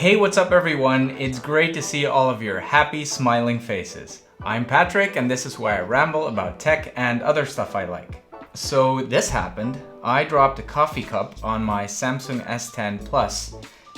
Hey, what's up everyone? It's great to see all of your happy, smiling faces. I'm Patrick and this is where I ramble about tech and other stuff I like. So this happened. I dropped a coffee cup on my Samsung S10 Plus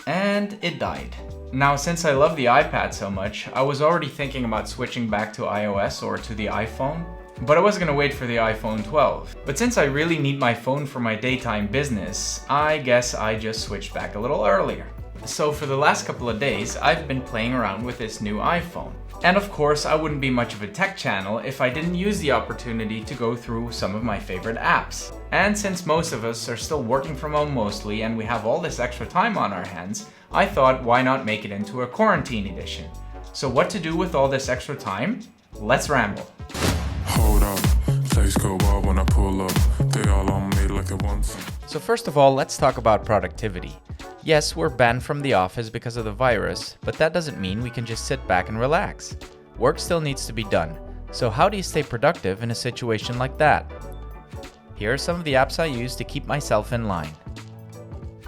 and it died. Now, since I love the iPad so much, I was already thinking about switching back to iOS or to the iPhone, but I was gonna wait for the iPhone 12. But since I really need my phone for my daytime business, I guess I just switched back a little earlier. So for the last couple of days, I've been playing around with this new iPhone. And of course, I wouldn't be much of a tech channel if I didn't use the opportunity to go through some of my favorite apps. And since most of us are still working from home mostly and we have all this extra time on our hands, I thought why not make it into a quarantine edition. So what to do with all this extra time? Let's ramble. Hold up, place go wild when I pull up. They all on me like it wants. So first of all, let's talk about productivity. Yes, we're banned from the office because of the virus, but that doesn't mean we can just sit back and relax. Work still needs to be done. So how do you stay productive in a situation like that? Here are some of the apps I use to keep myself in line.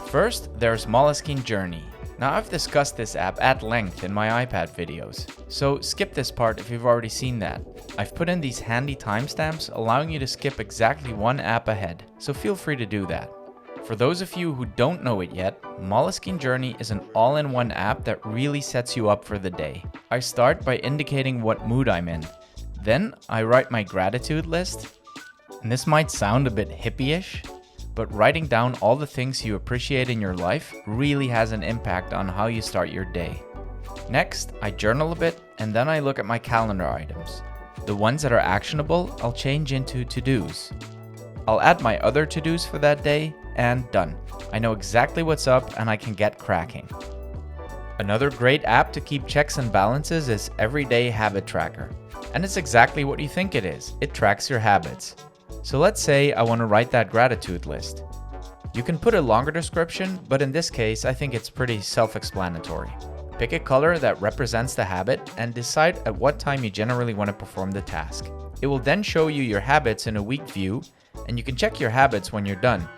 First, there's Moleskine Journey. Now, I've discussed this app at length in my iPad videos, so skip this part if you've already seen that. I've put in these handy timestamps allowing you to skip exactly one app ahead, so feel free to do that. For those of you who don't know it yet, Moleskine Journey is an all-in-one app that really sets you up for the day. I start by indicating what mood I'm in. Then I write my gratitude list, and this might sound a bit hippie-ish, but writing down all the things you appreciate in your life really has an impact on how you start your day. Next, I journal a bit, and then I look at my calendar items. The ones that are actionable, I'll change into to-dos. I'll add my other to-dos for that day, and done. I know exactly what's up and I can get cracking. Another great app to keep checks and balances is Everyday Habit Tracker. And it's exactly what you think it is. It tracks your habits. So let's say I want to write that gratitude list. You can put a longer description, but in this case, I think it's pretty self-explanatory. Pick a color that represents the habit and decide at what time you generally want to perform the task. It will then show you your habits in a week view, and you can check your habits when you're done.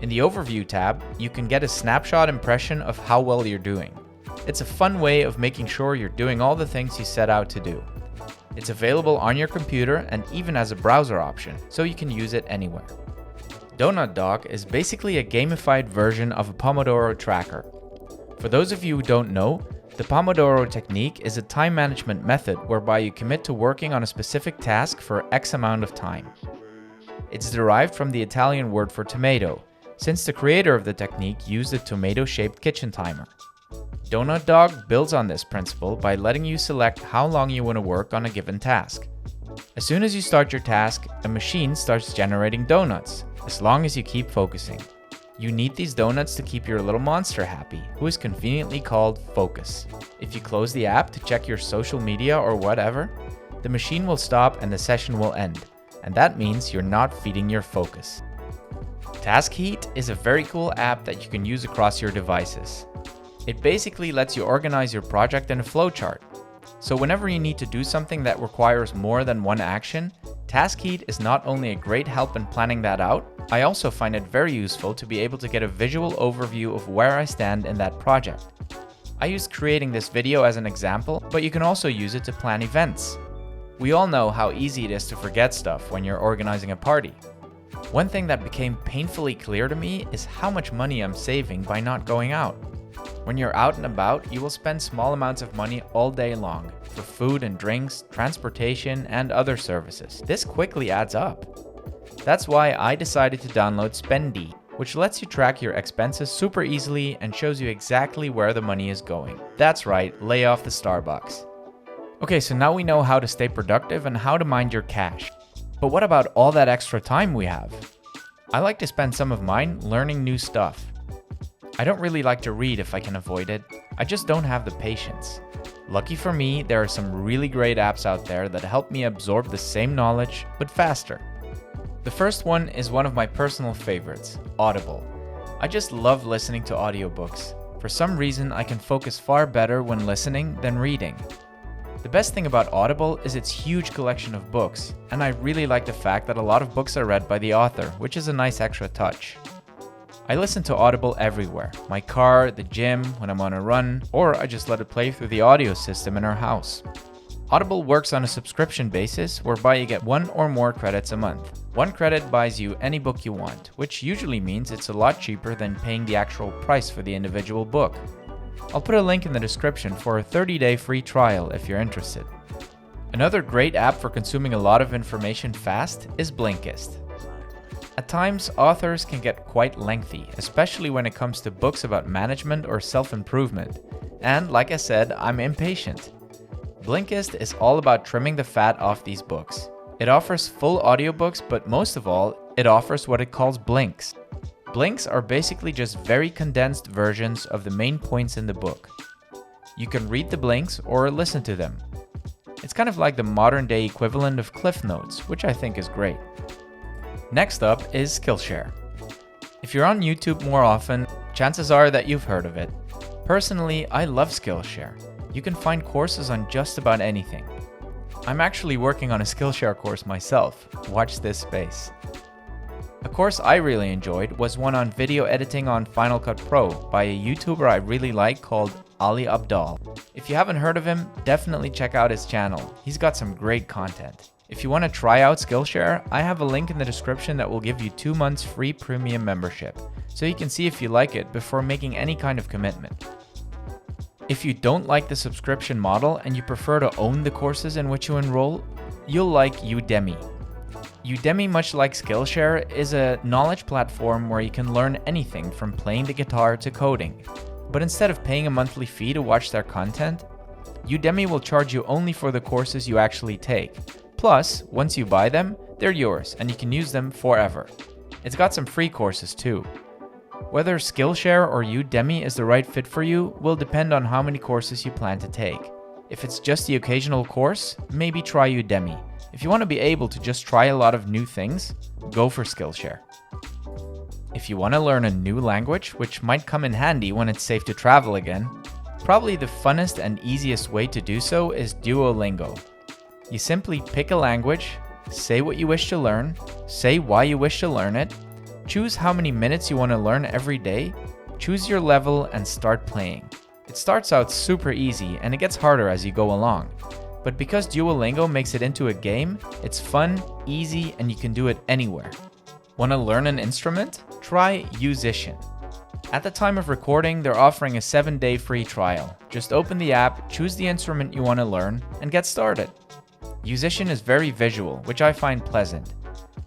In the Overview tab, you can get a snapshot impression of how well you're doing. It's a fun way of making sure you're doing all the things you set out to do. It's available on your computer and even as a browser option, so you can use it anywhere. Donut Dog is basically a gamified version of a Pomodoro tracker. For those of you who don't know, the Pomodoro technique is a time management method whereby you commit to working on a specific task for X amount of time. It's derived from the Italian word for tomato, since the creator of the technique used a tomato-shaped kitchen timer. Donut Dog builds on this principle by letting you select how long you want to work on a given task. As soon as you start your task, a machine starts generating donuts, as long as you keep focusing. You need these donuts to keep your little monster happy, who is conveniently called Focus. If you close the app to check your social media or whatever, the machine will stop and the session will end, and that means you're not feeding your focus. Taskheat is a very cool app that you can use across your devices. It basically lets you organize your project in a flowchart. So whenever you need to do something that requires more than one action, Taskheat is not only a great help in planning that out, I also find it very useful to be able to get a visual overview of where I stand in that project. I used creating this video as an example, but you can also use it to plan events. We all know how easy it is to forget stuff when you're organizing a party. One thing that became painfully clear to me is how much money I'm saving by not going out. When you're out and about, you will spend small amounts of money all day long for food and drinks, transportation, and other services. This quickly adds up. That's why I decided to download Spendee, which lets you track your expenses super easily and shows you exactly where the money is going. That's right, lay off the Starbucks. Okay, so now we know how to stay productive and how to mind your cash. But what about all that extra time we have? I like to spend some of mine learning new stuff. I don't really like to read if I can avoid it. I just don't have the patience. Lucky for me, there are some really great apps out there that help me absorb the same knowledge, but faster. The first one is one of my personal favorites, Audible. I just love listening to audiobooks. For some reason, I can focus far better when listening than reading. The best thing about Audible is its huge collection of books, and I really like the fact that a lot of books are read by the author, which is a nice extra touch. I listen to Audible everywhere. My car, the gym, when I'm on a run, or I just let it play through the audio system in our house. Audible works on a subscription basis whereby you get 1 or more credits a month. 1 credit buys you any book you want, which usually means it's a lot cheaper than paying the actual price for the individual book. I'll put a link in the description for a 30-day free trial if you're interested. Another great app for consuming a lot of information fast is Blinkist. At times, authors can get quite lengthy, especially when it comes to books about management or self-improvement. And like I said, I'm impatient. Blinkist is all about trimming the fat off these books. It offers full audiobooks, but most of all, it offers what it calls blinks. Blinks are basically just very condensed versions of the main points in the book. You can read the blinks or listen to them. It's kind of like the modern day equivalent of Cliff Notes, which I think is great. Next up is Skillshare. If you're on YouTube more often, chances are that you've heard of it. Personally, I love Skillshare. You can find courses on just about anything. I'm actually working on a Skillshare course myself. Watch this space. A course I really enjoyed was one on video editing on Final Cut Pro by a YouTuber I really like called Ali Abdal. If you haven't heard of him, definitely check out his channel. He's got some great content. If you want to try out Skillshare, I have a link in the description that will give you 2 months free premium membership, so you can see if you like it before making any kind of commitment. If you don't like the subscription model and you prefer to own the courses in which you enroll, you'll like Udemy. Udemy, much like Skillshare, is a knowledge platform where you can learn anything from playing the guitar to coding. But instead of paying a monthly fee to watch their content, Udemy will charge you only for the courses you actually take. Plus, once you buy them, they're yours and you can use them forever. It's got some free courses too. Whether Skillshare or Udemy is the right fit for you will depend on how many courses you plan to take. If it's just the occasional course, maybe try Udemy. If you want to be able to just try a lot of new things, go for Skillshare. If you want to learn a new language, which might come in handy when it's safe to travel again, probably the funnest and easiest way to do so is Duolingo. You simply pick a language, say what you wish to learn, say why you wish to learn it, choose how many minutes you want to learn every day, choose your level, and start playing. It starts out super easy and it gets harder as you go along. But because Duolingo makes it into a game, it's fun, easy, and you can do it anywhere. Want to learn an instrument? Try Yousician. At the time of recording, they're offering a 7-day free trial. Just open the app, choose the instrument you want to learn, and get started. Yousician is very visual, which I find pleasant.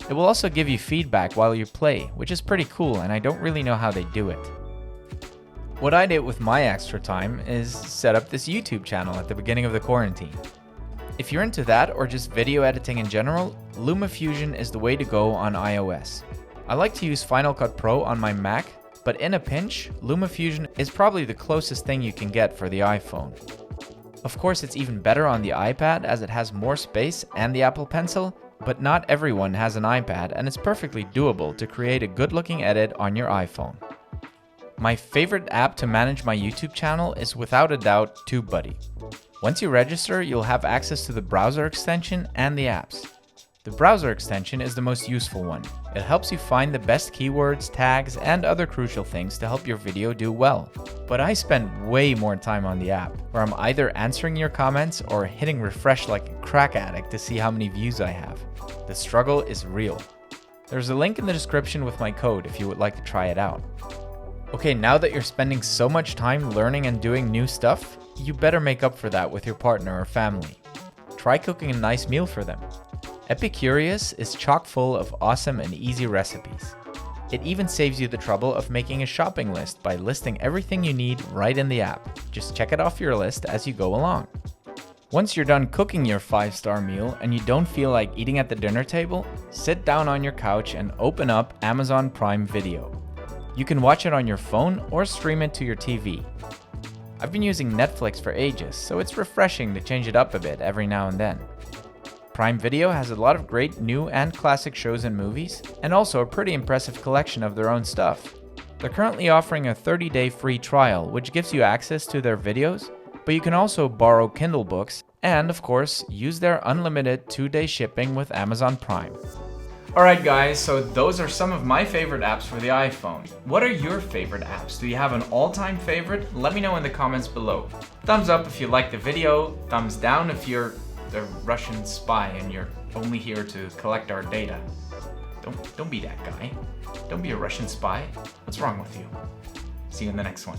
It will also give you feedback while you play, which is pretty cool, and I don't really know how they do it. What I did with my extra time is set up this YouTube channel at the beginning of the quarantine. If you're into that or just video editing in general, Lumafusion is the way to go on iOS. I like to use Final Cut Pro on my Mac, but in a pinch, Lumafusion is probably the closest thing you can get for the iPhone. Of course, it's even better on the iPad as it has more space and the Apple Pencil, but not everyone has an iPad and it's perfectly doable to create a good-looking edit on your iPhone. My favorite app to manage my YouTube channel is without a doubt Tubebuddy. Once you register, you'll have access to the browser extension and the apps. The browser extension is the most useful one. It helps you find the best keywords, tags, and other crucial things to help your video do well. But I spend way more time on the app, where I'm either answering your comments or hitting refresh like a crack addict to see how many views I have. The struggle is real. There's a link in the description with my code if you would like to try it out. Okay, now that you're spending so much time learning and doing new stuff, you better make up for that with your partner or family. Try cooking a nice meal for them. Epicurious is chock full of awesome and easy recipes. It even saves you the trouble of making a shopping list by listing everything you need right in the app. Just check it off your list as you go along. Once you're done cooking your 5-star meal and you don't feel like eating at the dinner table, sit down on your couch and open up Amazon Prime Video. You can watch it on your phone or stream it to your TV. I've been using Netflix for ages, so it's refreshing to change it up a bit every now and then. Prime Video has a lot of great new and classic shows and movies, and also a pretty impressive collection of their own stuff. They're currently offering a 30-day free trial, which gives you access to their videos, but you can also borrow Kindle books, and of course, use their unlimited 2-day shipping with Amazon Prime. Alright guys, so those are some of my favorite apps for the iPhone. What are your favorite apps? Do you have an all-time favorite? Let me know in the comments below. Thumbs up if you liked the video, thumbs down if you're the Russian spy and you're only here to collect our data. Don't be that guy. Don't be a Russian spy. What's wrong with you? See you in the next one.